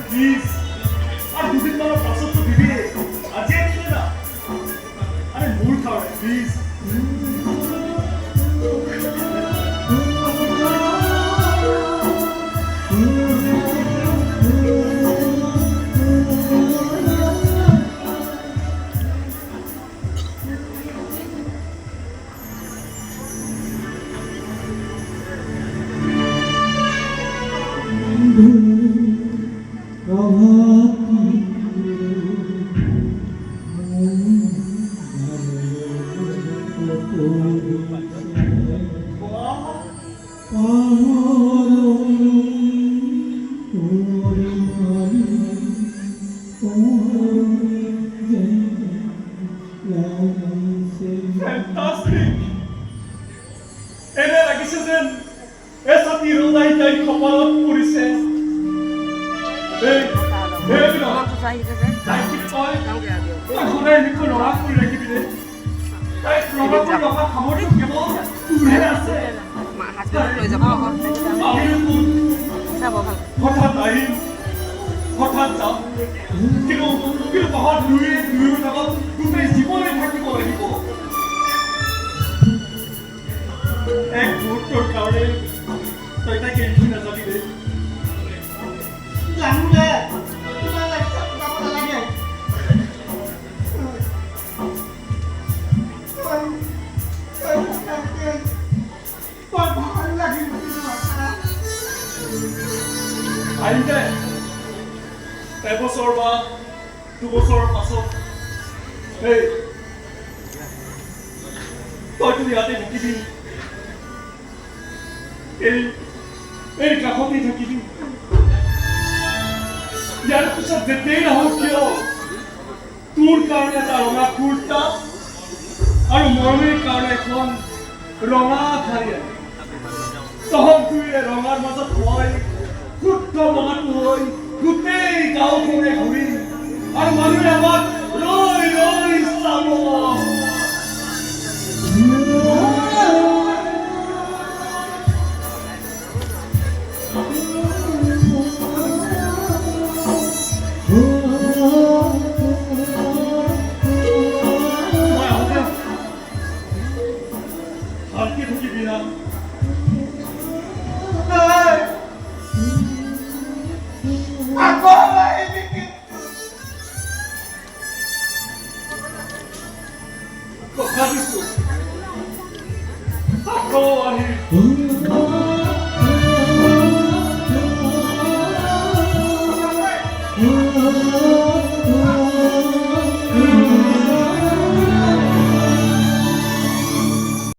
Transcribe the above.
Please, I'm using my process to be here. please. Fantastic! এনে লাগিছে যেন এসা তিরোদাই তাই কপালত পড়িছে এই এই বিনো তাই কি কয় তাই সদায় নিকো লৰা কৰি ৰাখিবি দে তাই লৰা কৰি ৰখা খামৰটো কেৱল তোৰে আছে হাতত লৈ যাব চাব ভাল হঠাৎ আহিম হঠাৎ যাম কিন্তু বহুত দুই থাকক গোটেই জীৱনে থাকিব লাগিব এক মুহূৰ্তৰ কাৰণে তই তাকে এৰি নাযাবি দে জানো দে তোমাৰ লাগিছে যাব নালাগে ভাল লাগিল আহিছে এবছৰ বা দুবছৰৰ পাছত এই তইতো ইয়াতে থাকিবি এই কাষতে থাকিবি ইয়াৰ পিছত যেতেই নহওক কিয় তোৰ কাৰণে এটা ৰঙা কুৰ্তা আৰু মৰমীৰ কাৰণে এখন ৰঙা শাৰী আনি তহঁত দুয়োৰে ৰঙাৰ মাজত মই শুদ্ধ মনাটো হৈ গোটেই গাঁওখনে ঘূৰিম আৰু মানুহে আমাক ৰৈ ৰৈ চাব শান্তি থাকিবি না কথা দিছো আকৌ আহিম